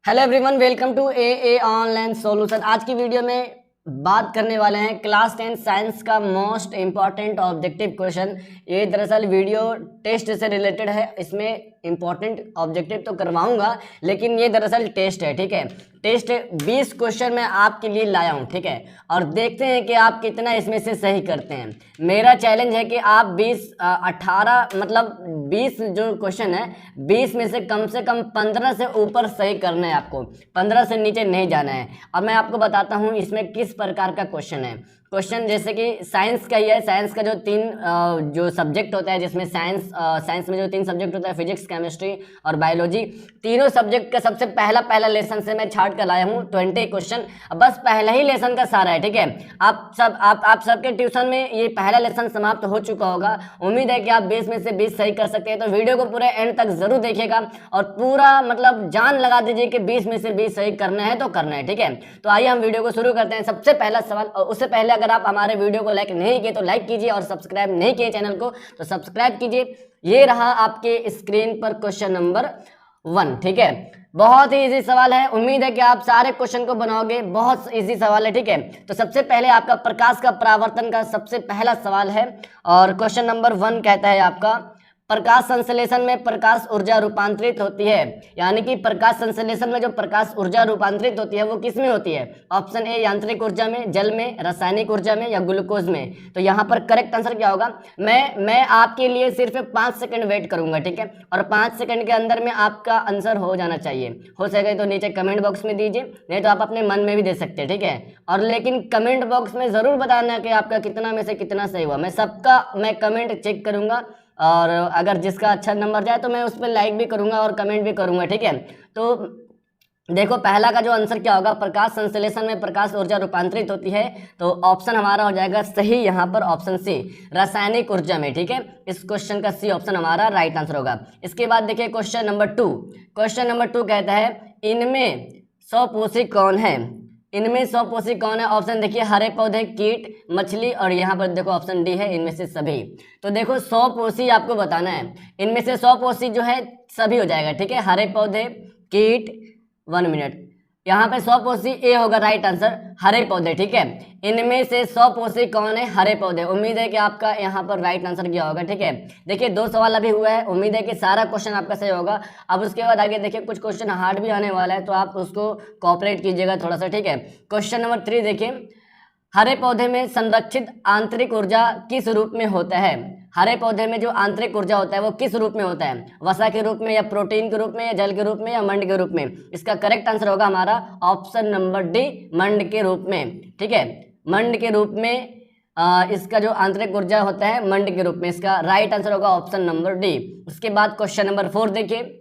Hello everyone, welcome to a online solution. आज की video में बात करने वाले हैं क्लास 10 साइंस का मोस्ट इम्पॉर्टेंट ऑब्जेक्टिव क्वेश्चन। ये दरअसल वीडियो टेस्ट से रिलेटेड है। इसमें इम्पॉर्टेंट ऑब्जेक्टिव तो करवाऊंगा, लेकिन ये दरअसल टेस्ट है, ठीक है। टेस्ट 20 क्वेश्चन मैं आपके लिए लाया हूँ, ठीक है, और देखते हैं कि आप कितना इसमें से सही करते हैं। मेरा चैलेंज है कि आप 18 मतलब 20 जो क्वेश्चन है 20 में से कम 15 से ऊपर सही करना है आपको, 15 से नीचे नहीं जाना है। अब मैं आपको बताता हूँ इसमें किस प्रकार का क्वेश्चन है। क्वेश्चन जैसे कि साइंस का ही है। साइंस का जो जो सब्जेक्ट होता है, जिसमें साइंस में जो 3 सब्जेक्ट होता है, फिजिक्स, केमिस्ट्री और बायोलॉजी, तीनों सब्जेक्ट का सबसे पहला लेसन से मैं छाट कर लाया हूँ 20 क्वेश्चन। बस पहला ही लेसन का सारा है, ठीक है। आप सबके ट्यूशन में ये पहला लेसन समाप्त हो चुका होगा। उम्मीद है कि आप 20 में से 20 सही कर सकते हैं। तो वीडियो को पूरे एंड तक जरूर देखिएगा और पूरा मतलब जान लगा दीजिए कि 20 में से 20 सही करना है तो करना है, ठीक है। तो आइए हम वीडियो को शुरू करते हैं। सबसे पहला सवाल, और उससे पहले अगर आप हमारे वीडियो को लाइक नहीं किए तो लाइक कीजिए, और सब्सक्राइब नहीं किए चैनल को तो सब्सक्राइब कीजिए। ये रहा आपके स्क्रीन पर क्वेश्चन नंबर 1, ठीक है। बहुत ही इजी सवाल है। उम्मीद है कि आप सारे क्वेश्चन को बनाओगे। बहुत इजी सवाल है, ठीक है। तो सबसे पहले आपका प्रकाश का परावर्तन का सबसे पहला सवाल है, और क्वेश्चन नंबर 1 कहता है आपका, प्रकाश संश्लेषण में प्रकाश ऊर्जा रूपांतरित होती है। यानी कि प्रकाश संश्लेषण में जो प्रकाश ऊर्जा रूपांतरित होती है वो किस में होती है? ऑप्शन ए यांत्रिक ऊर्जा में, जल में, रासायनिक ऊर्जा में या ग्लूकोज में। तो यहाँ पर करेक्ट आंसर क्या होगा? मैं आपके लिए सिर्फ 5 सेकंड वेट करूंगा, ठीक है, और 5 सेकंड के अंदर में आपका आंसर हो जाना चाहिए। हो सके तो नीचे कमेंट बॉक्स में दीजिए, नहीं तो आप अपने मन में भी दे सकते हैं, ठीक है। और लेकिन कमेंट बॉक्स में जरूर बताना कि आपका कितना में से कितना सही हुआ। मैं कमेंट चेक करूंगा, और अगर जिसका अच्छा नंबर जाए तो मैं उस पर लाइक भी करूंगा और कमेंट भी करूंगा, ठीक है। तो देखो पहला का जो आंसर क्या होगा, प्रकाश संश्लेषण में प्रकाश ऊर्जा रूपांतरित होती है, तो ऑप्शन हमारा हो जाएगा सही यहाँ पर, ऑप्शन सी, रासायनिक ऊर्जा में, ठीक है। इस क्वेश्चन का सी ऑप्शन हमारा राइट आंसर होगा। इसके बाद देखिए क्वेश्चन नंबर 2। क्वेश्चन नंबर 2 कहता है, इनमें स्वपोषी कौन है? इनमें स्वपोषी कौन है? ऑप्शन देखिए, हरे पौधे, कीट, मछली, और यहाँ पर देखो ऑप्शन डी है, इनमें से सभी। तो देखो स्वपोषी आपको बताना है। इनमें से स्वपोषी जो है सभी हो जाएगा, ठीक है। हरे पौधे, कीट, 1 मिनट, यहाँ पे स्वपोषी ए होगा राइट आंसर, हरे पौधे, ठीक है। इनमें से स्वपोषी कौन है? हरे पौधे। उम्मीद है कि आपका यहाँ पर राइट आंसर क्या होगा, ठीक है। देखिए 2 सवाल अभी हुआ है, उम्मीद है कि सारा क्वेश्चन आपका सही होगा। अब उसके बाद आगे देखिए कुछ क्वेश्चन हार्ड भी आने वाला है, तो आप उसको कोऑपरेट कीजिएगा थोड़ा सा, ठीक है। क्वेश्चन नंबर 3 देखिए, हरे पौधे में संरक्षित आंतरिक ऊर्जा किस रूप में होता है? हरे पौधे में जो आंतरिक ऊर्जा होता है वो किस रूप में होता है? वसा के रूप में, या प्रोटीन के रूप में, या जल के रूप में, या मंड के रूप में? इसका करेक्ट आंसर होगा हमारा ऑप्शन नंबर डी, मंड के रूप में, ठीक है। मंड के रूप में इसका जो आंतरिक ऊर्जा होता है मंड के रूप में, इसका राइट आंसर होगा ऑप्शन नंबर डी। उसके बाद क्वेश्चन नंबर 4 देखिए,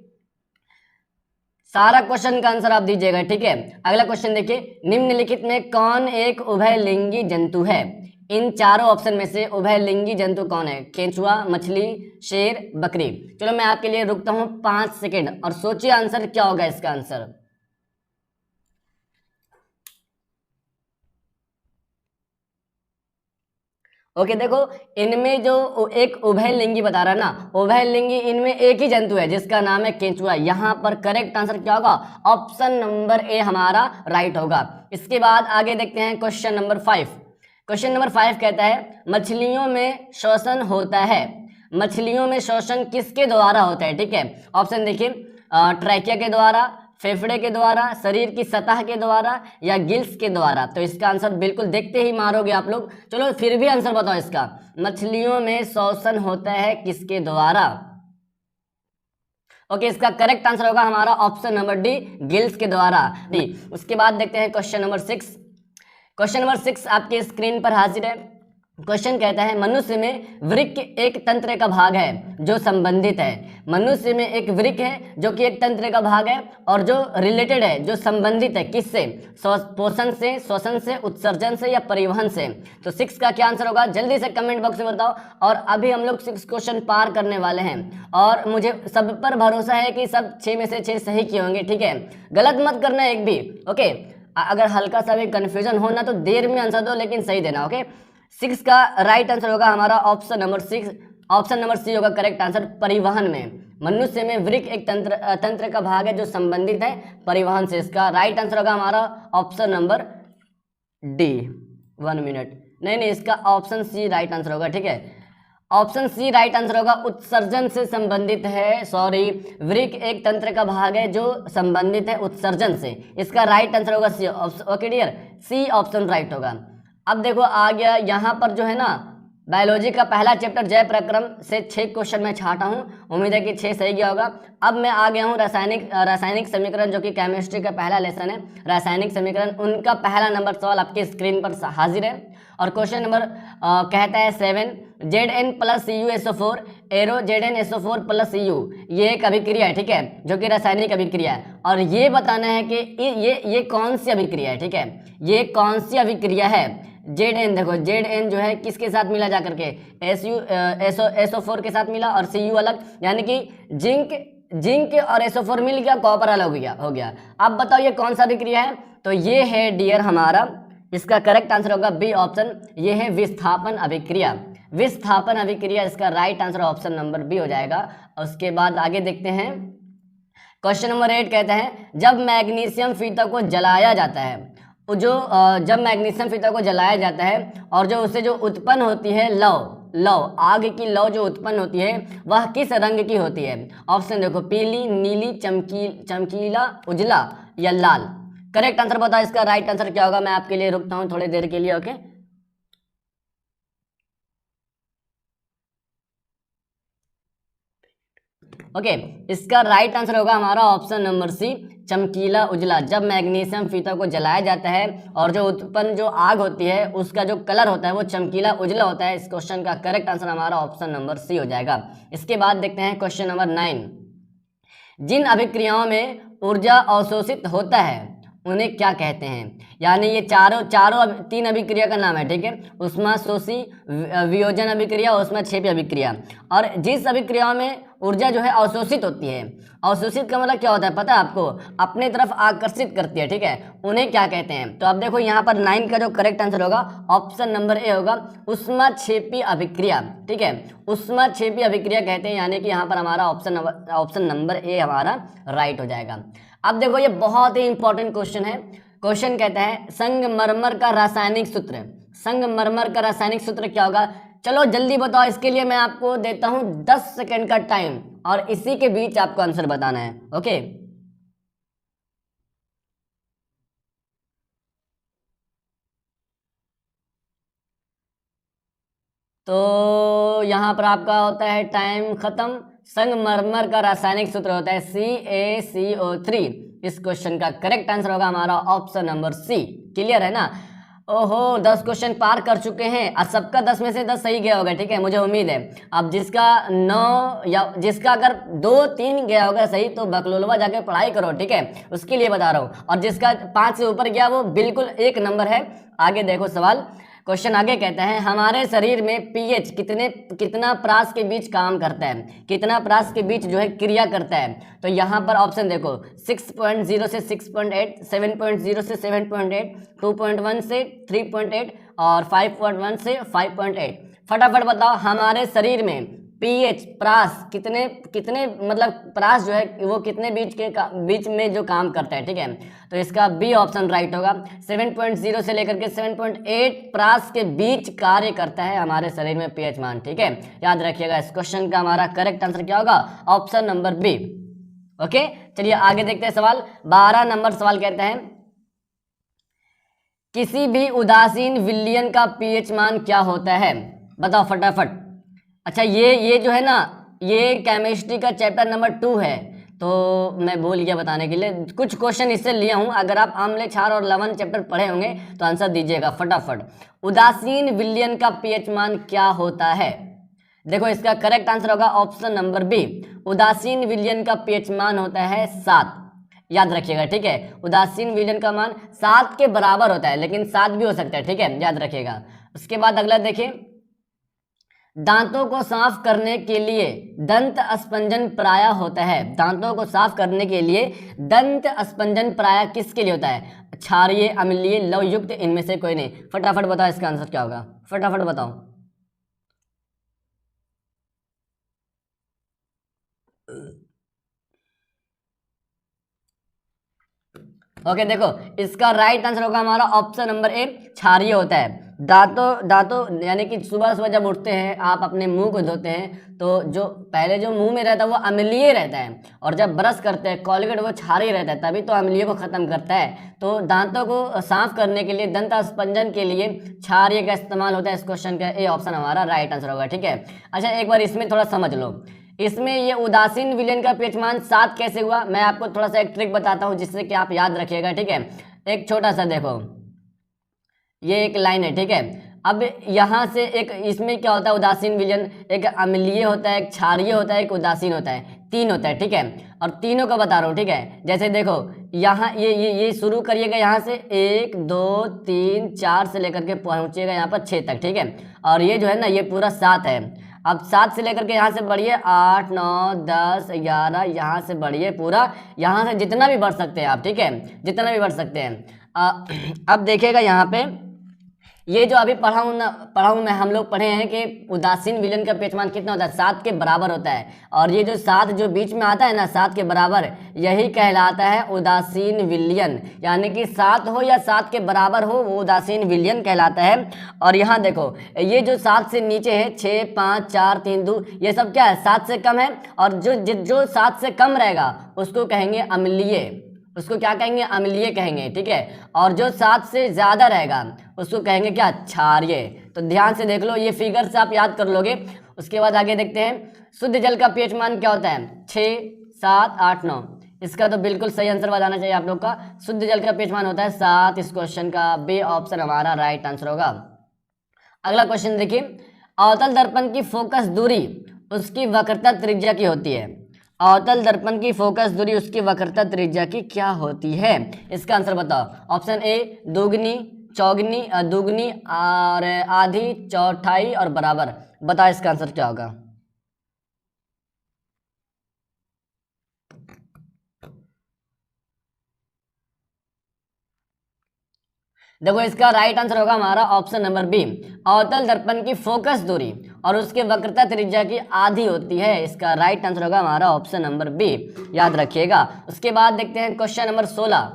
सारा क्वेश्चन का आंसर आप दीजिएगा, ठीक है। अगला क्वेश्चन देखिए, निम्नलिखित में कौन एक उभयलिंगी जंतु है? इन चारों ऑप्शन में से उभयलिंगी जंतु कौन है? केंचुआ, मछली, शेर, बकरी। चलो मैं आपके लिए रुकता हूं 5 सेकेंड और सोचिए आंसर क्या होगा इसका आंसर। ओके देखो, इनमें जो एक उभयलिंगी बता रहा है ना, उभयलिंगी, इनमें एक ही जंतु है जिसका नाम है केंचुआ। यहाँ पर करेक्ट आंसर क्या होगा? ऑप्शन नंबर ए हमारा राइट होगा। इसके बाद आगे देखते हैं क्वेश्चन नंबर 5। क्वेश्चन नंबर 5 कहता है, मछलियों में श्वसन होता है। मछलियों में श्वसन किसके द्वारा होता है? ठीक है, ऑप्शन देखिए, ट्रैकिया के द्वारा, फेफड़े के द्वारा, शरीर की सतह के द्वारा, या गिल्स के द्वारा। तो इसका आंसर बिल्कुल देखते ही मारोगे आप लोग। चलो फिर भी आंसर बताओ इसका, मछलियों में श्वसन होता है किसके द्वारा? ओके, इसका करेक्ट आंसर होगा हमारा ऑप्शन नंबर डी, गिल्स के द्वारा, डी। उसके बाद देखते हैं क्वेश्चन नंबर 6। क्वेश्चन नंबर 6 आपके स्क्रीन पर हाजिर है। क्वेश्चन कहता है, मनुष्य में वृक्क एक तंत्र का भाग है जो संबंधित है। मनुष्य में एक वृक्क है जो कि एक तंत्र का भाग है, और जो रिलेटेड है, जो संबंधित है किससे? पोषण से, श्वसन से, उत्सर्जन से, या परिवहन से। तो 6 का क्या आंसर होगा? जल्दी से कमेंट बॉक्स में बताओ। और अभी हम लोग 6 क्वेश्चन पार करने वाले हैं, और मुझे सब पर भरोसा है कि सब 6 में से 6 सही किए होंगे, ठीक है। गलत मत करना एक भी, ओके। अगर हल्का सा भी कंफ्यूजन हो ना तो देर में आंसर दो, लेकिन सही देना, ओके। 6 का राइट आंसर होगा हमारा option number 6, option number C होगा करेक्ट आंसर, परिवहन में। मनुष्य में वृक्क एक तंत्र का भाग है जो संबंधित है परिवहन से। इसका राइट आंसर होगा हमारा ऑप्शन नंबर डी। 1 मिनट, नहीं, इसका ऑप्शन सी राइट आंसर होगा। ठीक है, ऑप्शन सी राइट आंसर होगा, उत्सर्जन से संबंधित है। सॉरी, वृक्क एक तंत्र का भाग है जो संबंधित है उत्सर्जन से। इसका राइट आंसर होगा C. Okay dear, C option right होगा। अब देखो आ गया यहाँ पर जो है ना बायोलॉजी का पहला चैप्टर जय प्रक्रम से 6 क्वेश्चन मैं छाटा हूँ, उम्मीद है कि 6 सही गया होगा। अब मैं आ गया हूँ रासायनिक समीकरण, जो कि केमिस्ट्री का पहला लेसन है, रासायनिक समीकरण। उनका पहला नंबर सवाल आपके स्क्रीन पर हाजिर है और क्वेश्चन नंबर कहता है 7, Zn plus CuSO4 arrow ZnSO4 plus Cu, ये एक अभिक्रिया है। ठीक है, जो कि रासायनिक अभिक्रिया है और ये बताना है कि ये कौन सी अभिक्रिया है। ठीक है, ये कौन सी अभिक्रिया है। Zn देखो, Zn जो है किसके साथ मिला जा करके, SO4 के साथ मिला और Cu अलग, यानी कि जिंक और SO4 मिल गया, कॉपर अलग हो गया। अब बताओ ये कौन सा अभिक्रिया है, तो ये है डियर हमारा, इसका करेक्ट आंसर होगा बी ऑप्शन, ये है विस्थापन अभिक्रिया। विस्थापन अभिक्रिया, इसका right answer option number B हो जाएगा। उसके बाद आगे देखते हैं, क्वेश्चन नंबर 8 कहते हैं जब मैग्नीशियम फीता को जलाया जाता है, जब मैग्नीशियम फीता को जलाया जाता है और जो उससे जो उत्पन्न होती है लौ आग की लौ जो उत्पन्न होती है वह किस रंग की होती है। ऑप्शन देखो, पीली, नीली, चमकीला, उजला या लाल। करेक्ट आंसर बताओ, इसका राइट आंसर क्या होगा। मैं आपके लिए रुकता हूं थोड़ी देर के लिए। ओके, इसका राइट आंसर होगा हमारा ऑप्शन नंबर सी, चमकीला उजला। जब मैग्नीशियम फीता को जलाया जाता है और जो उत्पन्न जो आग होती है उसका जो कलर होता है वो चमकीला उजला होता है। इस क्वेश्चन का करेक्ट आंसर हमारा ऑप्शन नंबर सी हो जाएगा। इसके बाद देखते हैं क्वेश्चन नंबर 9, जिन अभिक्रियाओं में ऊर्जा अवशोषित होता है उन्हें क्या कहते हैं। यानी ये चारों 3 अभिक्रिया का नाम है। ठीक है, उष्माशोषी, वियोजन अभिक्रिया, उष्माक्षेपी अभिक्रिया। और जिस अभिक्रियाओं में ऊर्जा जो है अवशोषित होती है, अवशोषित का मतलब क्या होता है पता है आपको, अपने तरफ आकर्षित करती है। ठीक है, उन्हें क्या कहते हैं। तो अब देखो यहाँ पर 9 का जो करेक्ट आंसर होगा ऑप्शन नंबर ए होगा, उष्माक्षेपी अभिक्रिया। ठीक है, उष्माक्षेपी अभिक्रिया कहते हैं, यानी कि यहाँ पर हमारा ऑप्शन नंबर ए हमारा राइट हो जाएगा। अब देखो ये बहुत ही इंपॉर्टेंट क्वेश्चन है। क्वेश्चन कहता है संगमरमर का रासायनिक सूत्र, संगमरमर का रासायनिक सूत्र क्या होगा। चलो जल्दी बताओ, इसके लिए मैं आपको देता हूं 10 सेकंड का टाइम और इसी के बीच आपको आंसर बताना है। ओके, तो यहां पर आपका होता है टाइम खत्म। संगमरमर का रासायनिक सूत्र होता है CaCO3। इस क्वेश्चन का करेक्ट आंसर होगा हमारा ऑप्शन नंबर सी। क्लियर है ना। ओहो, 10 क्वेश्चन पार कर चुके हैं और सबका 10 में से 10 सही गया होगा। ठीक है, मुझे उम्मीद है। अब जिसका 9 या जिसका अगर 2-3 गया होगा सही तो बकलोलवा जाके पढ़ाई करो। ठीक है, उसके लिए बता रहा हूँ। और जिसका 5 से ऊपर गया वो बिल्कुल 1 नंबर है। आगे देखो सवाल, क्वेश्चन आगे कहता है हमारे शरीर में पीएच कितना प्रास के बीच काम करता है, कितना प्रास के बीच जो है क्रिया करता है। तो यहाँ पर ऑप्शन देखो, 6.0 से 6.8, 7.0 से 7.8, 2.1 से 3.8 और 5.1 से 5.8। फटाफट बताओ हमारे शरीर में पीएच प्रास कितने मतलब प्रास जो है वो कितने बीच में जो काम करता है। ठीक है, तो इसका बी ऑप्शन राइट होगा। 7.0 से लेकर के 7.8 प्रास के बीच कार्य करता है हमारे शरीर में पीएच मान। ठीक है, याद रखिएगा। इस क्वेश्चन का हमारा करेक्ट आंसर क्या होगा, ऑप्शन नंबर बी। ओके, चलिए आगे देखते हैं सवाल। 12 नंबर सवाल कहता है किसी भी उदासीन विलयन का पीएच मान क्या होता है। बताओ फटाफट। अच्छा, ये जो है ना, ये केमिस्ट्री का चैप्टर नंबर 2 है, तो मैं भूल गया बताने के लिए। कुछ क्वेश्चन इससे लिया हूं। अगर आप आमले क्षार और लवण चैप्टर पढ़े होंगे तो आंसर दीजिएगा फटाफट। उदासीन विलयन का पीएच मान क्या होता है। देखो इसका करेक्ट आंसर होगा ऑप्शन नंबर बी। उदासीन विलयन का पीएच मान होता है 7। याद रखिएगा। ठीक है, उदासीन विलयन का मान 7 के बराबर होता है, लेकिन 7 भी हो सकता है। ठीक है, याद रखिएगा। उसके बाद अगला देखिए, दांतों को साफ करने के लिए दंत अस्पंजन प्राय होता है। दांतों को साफ करने के लिए दंत अस्पंजन प्राय किसके लिए होता है, क्षारीय, अम्लीय, लवयुक्त, इनमें से कोई नहीं। फटाफट बताओ इसका आंसर क्या होगा, फटाफट बताओ। ओके देखो, इसका राइट आंसर होगा हमारा ऑप्शन नंबर ए, क्षारीय होता है। दांतों यानी कि सुबह सुबह जब उठते हैं आप अपने मुंह को धोते हैं तो जो पहले जो मुंह में रहता है वो अम्लीय रहता है, और जब ब्रश करते हैं कोलगेट वो क्षारीय रहता है, तभी तो अम्लीय को खत्म करता है। तो दांतों को साफ करने के लिए, दंत स्पंजन के लिए क्षारीय का इस्तेमाल होता है। इस क्वेश्चन का ए ऑप्शन हमारा राइट आंसर होगा। ठीक है, अच्छा एक बार इसमें थोड़ा समझ लो, इसमें ये उदासीन विलयन का पीछमान 7 कैसे हुआ। मैं आपको थोड़ा सा एक ट्रिक बताता हूँ जिससे कि आप याद रखिएगा। ठीक है, एक छोटा सा देखो, ये एक लाइन है। ठीक है, अब यहाँ से एक, इसमें क्या होता है उदासीन विलयन, एक अम्लीय होता है, एक क्षारीय होता है, एक उदासीन होता है, 3 होता है। ठीक है, और तीनों का बता रहा हूँ। ठीक है, जैसे देखो यहाँ ये शुरू करिएगा यहाँ से 1 2 3 4 से लेकर के पहुँचिएगा यहाँ पर 6 तक। ठीक है, और ये जो है ना ये पूरा 7 है। अब 7 से लेकर के यहाँ से बढ़िए 8 9 10 11, यहाँ से बढ़िए पूरा, यहाँ से जितना भी बढ़ सकते हैं आप। ठीक है, जितना भी बढ़ सकते हैं। अब देखिएगा यहाँ पे ये जो अभी पढ़ा हूँ मैं, हम लोग पढ़े हैं कि उदासीन विलयन का पीछमान कितना होता है, 7 के बराबर होता है। और ये जो 7 जो बीच में आता है ना 7 के बराबर, यही कहलाता है उदासीन विलयन। यानी कि 7 हो या 7 के बराबर हो वो उदासीन विलयन कहलाता है। और यहाँ देखो ये जो 7 से नीचे है 6 5 4 3 2, ये सब क्या है 7 से कम है, और जो 7 से कम रहेगा उसको कहेंगे अम्लीय, उसको क्या कहेंगे अम्लीय कहेंगे। ठीक है, और जो 7 से ज़्यादा रहेगा उसको कहेंगे क्या, क्षारीय। तो ध्यान से देख लो, ये फिगर से आप याद कर लोगे। उसके बाद आगे देखते हैं शुद्ध जल का पीएच मान क्या होता है, 6 7 8 9। इसका तो बिल्कुल सही आंसर बताना चाहिए आप लोग का, शुद्ध जल का पीएच मान होता है 7। इस क्वेश्चन का बी ऑप्शन हमारा राइट आंसर होगा। अगला क्वेश्चन देखिए, अवतल दर्पण की फोकस दूरी उसकी वक्रता त्रिज्या की होती है। अवतल दर्पण की फोकस दूरी उसकी वक्रता त्रिज्या की क्या होती है, इसका आंसर बताओ। ऑप्शन ए दोगुनी, चौगुनी, दुगुनी और आधी, चौथाई और बराबर। बताओ इसका आंसर क्या होगा। देखो इसका राइट आंसर होगा हमारा ऑप्शन नंबर बी, अवतल दर्पण की फोकस दूरी और उसके वक्रता त्रिज्या की आधी होती है। इसका राइट आंसर होगा हमारा ऑप्शन नंबर बी, याद रखिएगा। उसके बाद देखते हैं क्वेश्चन नंबर 16।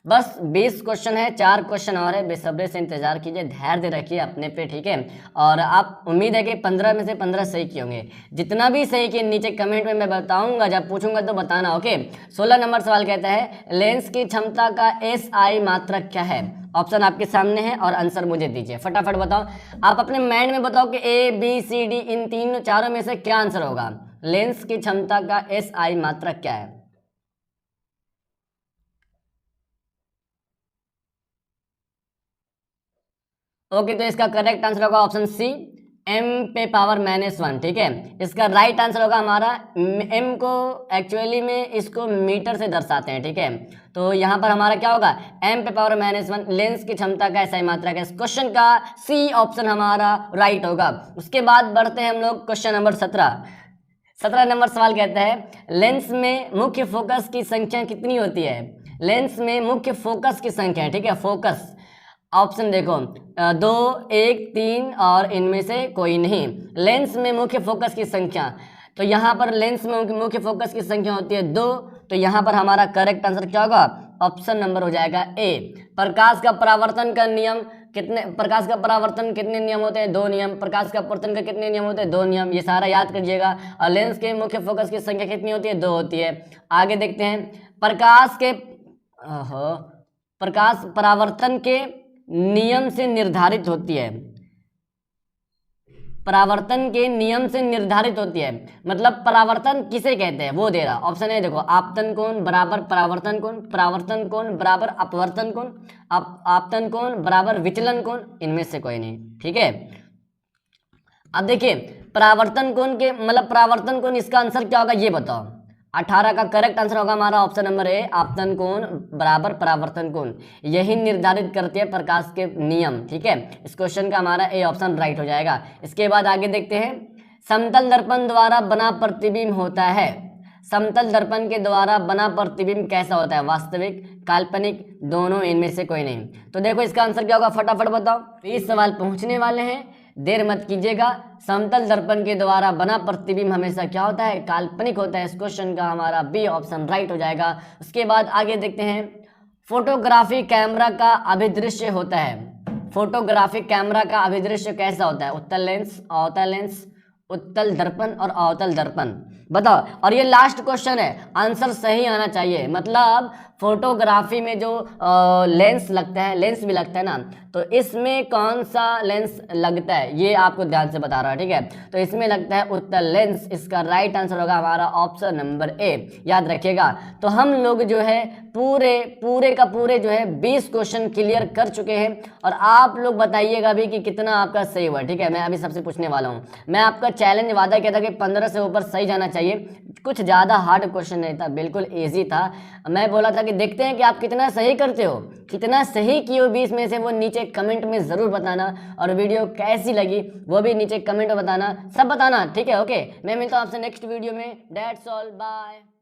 बस 20 क्वेश्चन है, 4 क्वेश्चन और है, बेसब्री से इंतजार कीजिए, धैर्य रखिए अपने पे। ठीक है, और आप उम्मीद है कि 15 में से 15 सही किए होंगे। जितना भी सही किए नीचे कमेंट में मैं बताऊंगा, जब पूछूंगा तो बताना। ओके, 16 नंबर सवाल कहता है लेंस की क्षमता का SI मात्रक क्या है। ऑप्शन आपके सामने है और आंसर मुझे दीजिए, फटाफट बताओ। आप अपने माइंड में बताओ कि ABCD इन 3 चारों में से क्या आंसर होगा। लेंस की क्षमता का SI मात्रक क्या है। ओके, तो इसका करेक्ट आंसर होगा ऑप्शन सी, m पे पावर -1। ठीक है, इसका राइट आंसर होगा हमारा, m को एक्चुअली में इसको मीटर से दर्शाते हैं। ठीक है, तो यहाँ पर हमारा क्या होगा, m पे पावर -1 लेंस की क्षमता का SI मात्रक है। इस क्वेश्चन का सी ऑप्शन हमारा राइट होगा। उसके बाद बढ़ते हैं हम लोग क्वेश्चन नंबर 17। 17 नंबर सवाल कहता है लेंस में मुख्य फोकस की संख्या कितनी होती है। लेंस में मुख्य फोकस की संख्या है। ठीक है, फोकस ऑप्शन देखो 2 1 3 और इनमें से कोई नहीं। लेंस में मुख्य फोकस की संख्या, तो यहाँ पर लेंस में मुख्य फोकस की संख्या होती है 2। तो यहाँ पर हमारा करेक्ट आंसर क्या होगा, ऑप्शन नंबर हो जाएगा ए। प्रकाश का परावर्तन का नियम कितने, प्रकाश का परावर्तन कितने नियम होते हैं, 2 नियम। प्रकाश का अपवर्तन का कितने नियम होते हैं, 2 नियम। ये सारा याद करिएगा। और लेंस के मुख्य फोकस की संख्या कितनी होती है, 2 होती है। आगे देखते हैं, प्रकाश परावर्तन के नियम से निर्धारित होती है। परावर्तन के नियम से निर्धारित होती है, मतलब परावर्तन किसे कहते हैं वो दे रहा। ऑप्शन ए देखो, आपतन कोण बराबर परावर्तन कोण, परावर्तन कोण बराबर अपवर्तन कोण, आपतन कोण बराबर विचलन कोण, इनमें से कोई नहीं। ठीक है, अब देखिए परावर्तन कोण के मतलब परावर्तन कोण, इसका आंसर क्या होगा ये बताओ। 18 का करेक्ट आंसर होगा हमारा ऑप्शन नंबर ए, आपतन कोण बराबर परावर्तन कोण। यही निर्धारित करते हैं प्रकाश के नियम। ठीक है, इस क्वेश्चन का हमारा ए ऑप्शन राइट हो जाएगा। इसके बाद आगे देखते हैं, समतल दर्पण द्वारा बना प्रतिबिंब होता है। समतल दर्पण के द्वारा बना प्रतिबिंब कैसा होता है, वास्तविक, काल्पनिक, दोनों, इनमें से कोई नहीं। तो देखो इसका आंसर क्या होगा, फटाफट बताओ। 20 सवाल पहुंचने वाले हैं, देर मत कीजिएगा। समतल दर्पण के द्वारा बना प्रतिबिंब हमेशा क्या होता है, काल्पनिक होता है। इस क्वेश्चन का हमारा बी ऑप्शन राइट हो जाएगा। उसके बाद आगे देखते हैं, फोटोग्राफी कैमरा का अभिदृश्य होता है। फोटोग्राफिक कैमरा का अभिदृश्य कैसा होता है? उत्तल लेंस, अवतल लेंस, उत्तल दर्पण और अवतल दर्पण। बताओ। और ये लास्ट क्वेश्चन है, आंसर सही आना चाहिए। मतलब फोटोग्राफी में जो लेंस लगता है, लेंस भी लगता है ना, तो इसमें कौन सा लेंस लगता है ये आपको ध्यान से बता रहा है, ठीक है। तो इसमें लगता है उत्तल लेंस। इसका राइट आंसर होगा हमारा ऑप्शन नंबर ए, याद रखिएगा। तो हम लोग जो है पूरे का पूरे जो है 20 क्वेश्चन क्लियर कर चुके हैं। और आप लोग बताइएगा भी कि कितना आपका सही हुआ, ठीक है। मैं अभी सबसे पूछने वाला हूँ। मैं आपका चैलेंज वादा किया था कि 15 से ऊपर सही जाना चाहिए। कुछ ज़्यादा हार्ड क्वेश्चन नहीं था, बिल्कुल ईजी था। मैं बोला था कि देखते हैं कि आप कितना सही करते हो, कितना सही किए हो 20 में से, वो नीचे कमेंट में ज़रूर बताना। और वीडियो कैसी लगी वो भी नीचे कमेंट में बताना, सब बताना, ठीक है। ओके, मैं मिलता हूँ आपसे नेक्स्ट वीडियो में। That's all, bye.